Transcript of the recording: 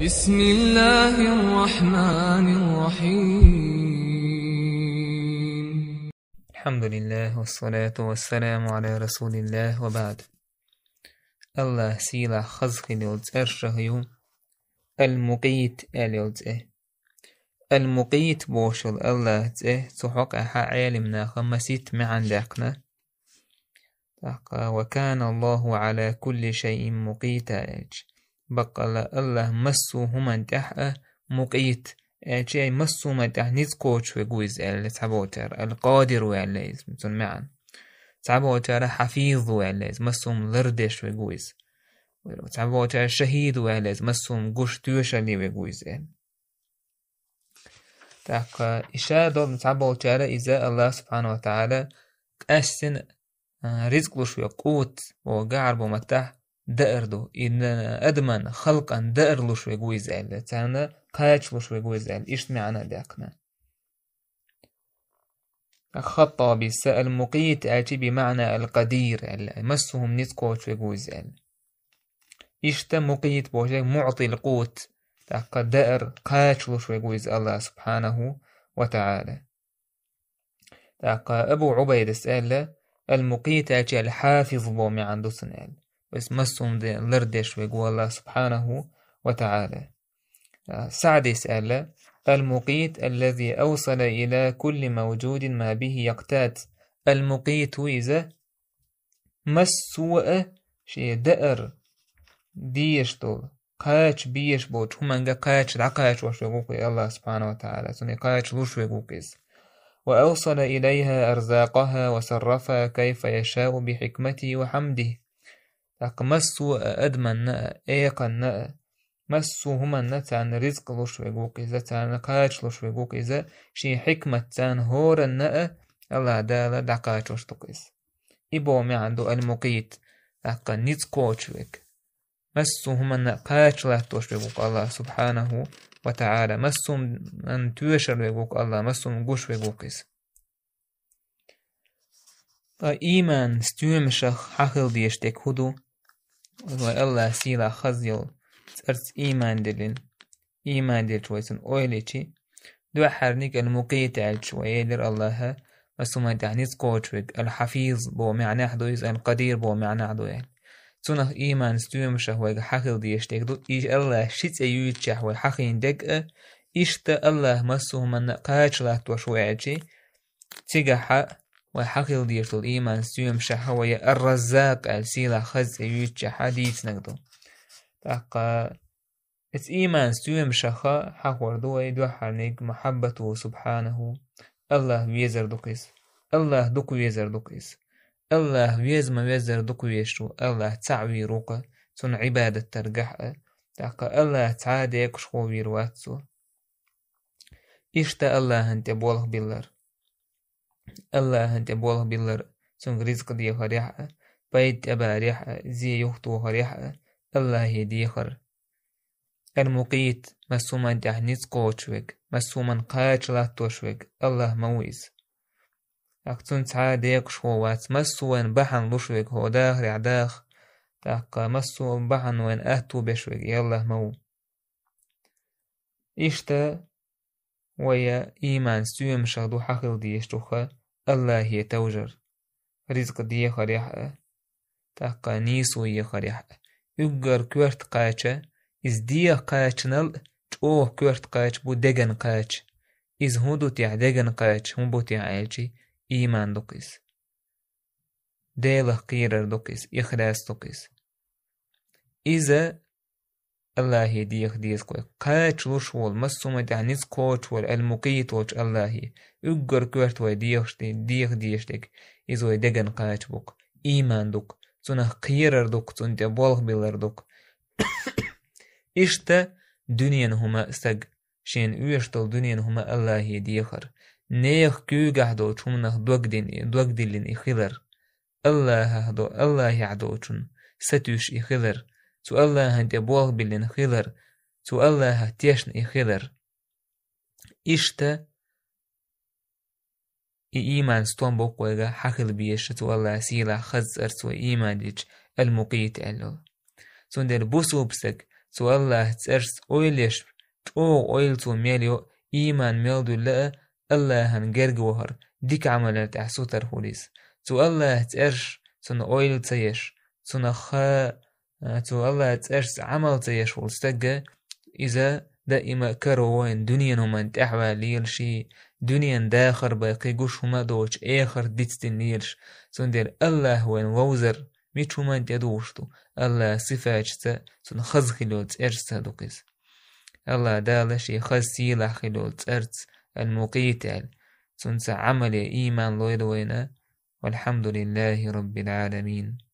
بسم الله الرحمن الرحيم. الحمد لله والصلاة والسلام على رسول الله وبعد. الله سيلا خزخ لولز أرشهيو المقيت أليولز المقيت بوشل الله تحق أحا عالمنا خمسيت معن داقنا وكان الله على كل شيء مقيتا بقى الله مسو همان تحقه مقيت شيء مسو ما تحنيز كوتش وجوز التعبوتر القادر وعليز مثل معا تعبوتر حفيظ وعليز مسوم لردش وجوز تعبوتر شهيد وعليز مسوم قش توشلي وجوز تاق إشادة تعبوتر إذا الله سبحانه وتعالى أحسن رزق لشوي قوت وقعر بمتح دأردو إن أدمن خلقا دأر لشوي جويزال تانا قايتش لشوي جويزال إيش معنا داقنا خطابي المقيت آتي بمعنى القدير مسهم نتقو شوي جويزال إيش مقيت بوجه معطي القوت تاق دأر قايتش لشوي جويز الله سبحانه وتعالى تاق أبو عبيد سأل المقيت آتي الحافظ بومي عنده سنال بس مسهم دي لردش ويقول الله سبحانه وتعالى. سعد يسأل المقيت الذي أوصل إلى كل موجود ما به يقتات. المقيت إذا مسوء شيء دأر ديش طول قايتش بيش بوش همانجا قايتش دعقايتش وش يقول الله سبحانه وتعالى سني قايتش وش يقول وأوصل إليها أرزاقها وصرفها كيف يشاء بحكمته وحمده. مسو أدمن إيقن مسو هما تان رزق لوش ويقوك إذا تان قايتش لوش ويقوك إذا شي حكمة تان هور الله دالا دعقايتش وش تقيس إبو مي عنده المقيت أقا نيت كوتشوك مسو هما قايتش لاتوش ويقوك الله سبحانه وتعالى مسو من توشر ويقوك الله مسو من قوش ويقوك إذا إيمان ستومشخ حقل ديشتك هدو والله سيلا خزيل ترس إيمان دل شويسن أويليشي دو حرنيك المقيت على شوية در الله مسوما تعنيز قوتشوك الحفيظ بو معنى حدويز القدير بو معنى حدويز تونه إيمان ستومشخ ويق حقل ديشتك دو إيش الله شيت أيوتشح وحقين دك إشتا الله مسوما قاتش لاتو شوية تيجا وحقل ديرتو الإيمان سيوم شحوية الرزاق السيلة خز يوتش حديث نقدو تاقا ات إيمان سيوم شخا حقور دوي دو حرنيك محبته سبحانه الله ويزر دوكيس الله دوكو ويزر دوكيس الله ويزم ويزر دوكو يشتو الله تعوي روكا سن عبادة ترقح تاقا الله تعاديك شخو ويرواتسو إشتا الله انت بوله بالله الله انت بوله بالله سن رزق دي خريحة بيت أبا ريحة زي يختو خريحة الله يدي خر المقيت مسوما دحنيز قوتشوك مسوما قايتش لاتوشوك الله مويز أكتون تعاديك شووات مسوان بحن لشوك هو داخل عداخ تاقا مسوان بحن وين أهتو بشوك يالله مو إشتا ويا إيمان سيوم شغدو حقل ديشتوخا الله يتوجر رزق دي خريحة تاقا نيسو يخريحة يقر كورت قايتش إز دي قايتشنال جوه كورت قايتش بو ديگن قايتش إز هودو تيح ديگن قايتش هم بو تيح عيلشي إيمان دوكيس ديله قيرر دوكيس إخلاص دوكيس إذا الله يديخ ديسكوي قايتش لوشوال مسوما دعنيز كوتشوال المقيت وش الله يقر كورت ويديخشتي ديشتك إزو يدگن قايتش بوك إيمان دوك سنه قيرر دوك سنت بولغ بيلر دوك إشتا دنيا هما سگ شين ويشتل دنيا هما الله يديخر نيخ كوغح دو چمنه دوغدلين إخلر الله هدو الله يعدوچن ستوش إخلر تو الله هنت بولغ بيلن خلر تو الله تيشن إخلر إشتا إيمان ستون بوكوغا حقل بيش تو الله سيلا خزر تو إيمان ديج المقيت ألو سندر بوسو بسك سو الله تأرس أويليش أويلتو ميليو إيمان ميلدو لا الله هنجرج وهر ديك عملت أحسوتر هوليس سو الله تأرش سن أويل تيش سن سو الله تأرس عمل تيش والستجة إذا دائما كروين دنيا نمان تحوى ليلشي دنيا داخر باقي قوش هما دوش آخر ديتستين ليلش سندير الله وين ووزر ميتشو من تدوشتو الله صفاتشتا سن خز خلوت إرستا دوكيس الله دالشي خز سيلا خلوت إرس المقيتال سن عمل إيمان لويدوينا والحمد لله رب العالمين.